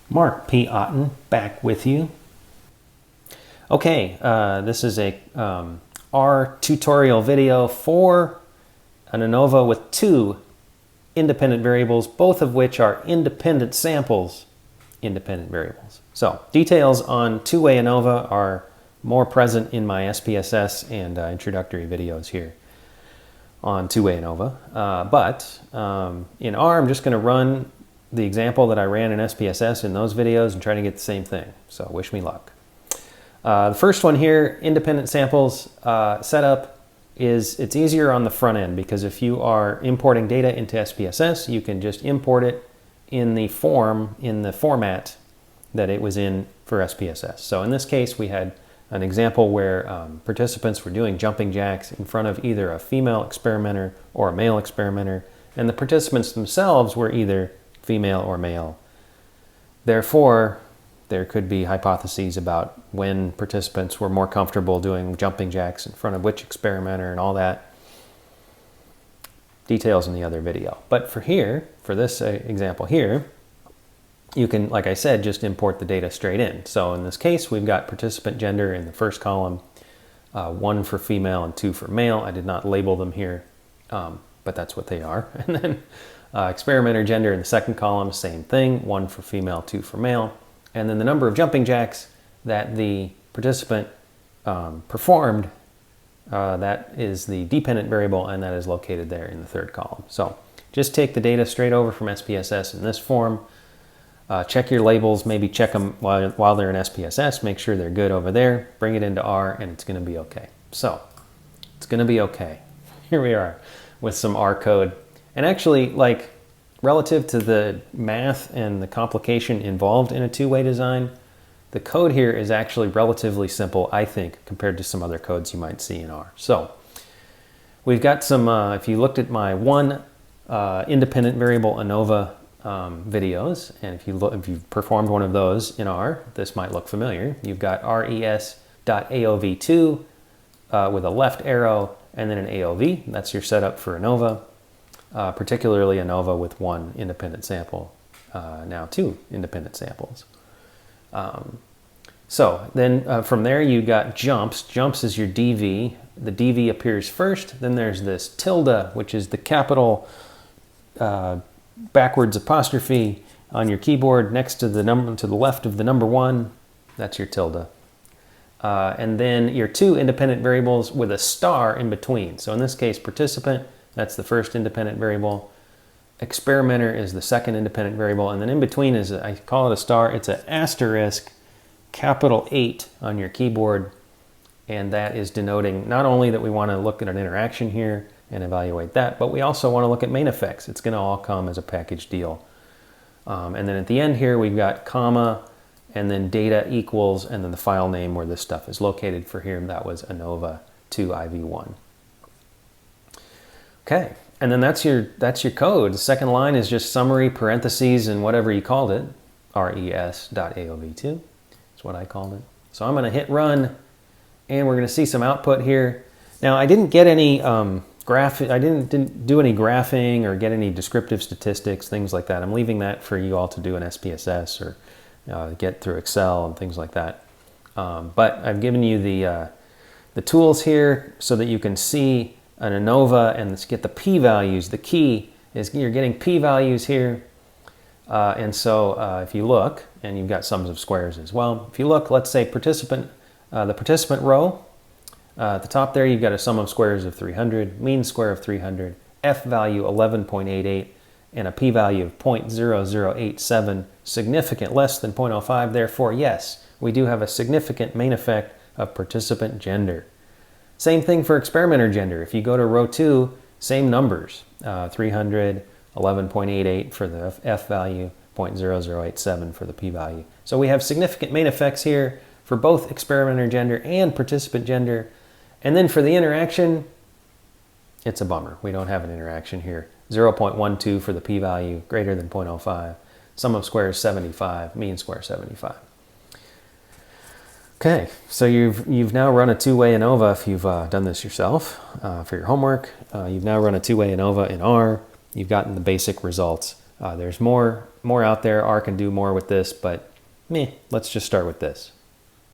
Mark P. Otten back with you. Okay, this is a R tutorial video for an ANOVA with two independent variables, both of which are independent samples, independent variables. So details on two-way ANOVA are more present in my SPSS and introductory videos here on two-way ANOVA. But in R, I'm just going to run the example that I ran in SPSS in those videos and try to get the same thing. So wish me luck. The first one here, independent samples setup, it's easier on the front end because if you are importing data into SPSS, you can just import it in the format that it was in for SPSS. So in this case, we had an example where participants were doing jumping jacks in front of either a female experimenter or a male experimenter, and the participants themselves were either female or male. Therefore, there could be hypotheses about when participants were more comfortable doing jumping jacks in front of which experimenter and all that. Details in the other video. But for this example here, you can, like I said, just import the data straight in. So in this case, we've got participant gender in the first column, 1 for female and 2 for male. I did not label them here, but that's what they are. And then experimenter gender in the second column, same thing, 1 for female, 2 for male. And then the number of jumping jacks that the participant performed, that is the dependent variable, and that is located there in the third column. So just take the data straight over from SPSS in this form. Check your labels, maybe check them while they're in SPSS, make sure they're good over there, bring it into R, and it's going to be okay. So it's going to be okay. Here we are with some R code. And actually, like, relative to the math and the complication involved in a two-way design, the code here is actually relatively simple, I think, compared to some other codes you might see in R. So we've got some, if you looked at my one independent variable ANOVA videos, and if you've performed one of those in R, this might look familiar. You've got res.aov2 with a left arrow and then an AOV. That's your setup for ANOVA. Particularly ANOVA with one independent sample, now two independent samples. So then from there you got jumps. Jumps is your DV. The DV appears first. Then there's this tilde, which is the capital backwards apostrophe on your keyboard next to the number to the left of the number 1. That's your tilde. And then your two independent variables with a star in between. So in this case, participant, that's the first independent variable. Experimenter is the second independent variable. And then in between is, I call it a star, it's an asterisk, capital 8 on your keyboard. And that is denoting not only that we want to look at an interaction here and evaluate that, but we also want to look at main effects. It's going to all come as a package deal. And then at the end here, we've got comma, and then data equals, and then the file name where this stuff is located for here. That was ANOVA 2 IV1. Okay, and then that's your code. The second line is just summary, parentheses, and whatever you called it, res.aov2. That's what I called it. So I'm going to hit run, and we're going to see some output here. Now I didn't get any I didn't do any graphing or get any descriptive statistics, things like that. I'm leaving that for you all to do in SPSS or get through Excel and things like that. But I've given you the tools here so that you can see an ANOVA and let's get the p-values. The key is you're getting p-values here. And so if you look, and you've got sums of squares as well. If you look, let's say the participant row, at the top there you've got a sum of squares of 300, mean square of 300, f value 11.88, and a p-value of 0.0087, significant less than 0.05. Therefore, yes, we do have a significant main effect of participant gender. Same thing for experimenter gender. If you go to row 2, same numbers, 300, 11.88 for the f value, 0.0087 for the p-value. So we have significant main effects here for both experimenter gender and participant gender. And then for the interaction, it's a bummer. We don't have an interaction here. 0.12 for the p-value, greater than 0.05. Sum of squares 75, mean square 75. Okay, so you've now run a two-way ANOVA if you've done this yourself for your homework. You've now run a two-way ANOVA in R. You've gotten the basic results There's more out there. R can do more with this, but meh, let's just start with this.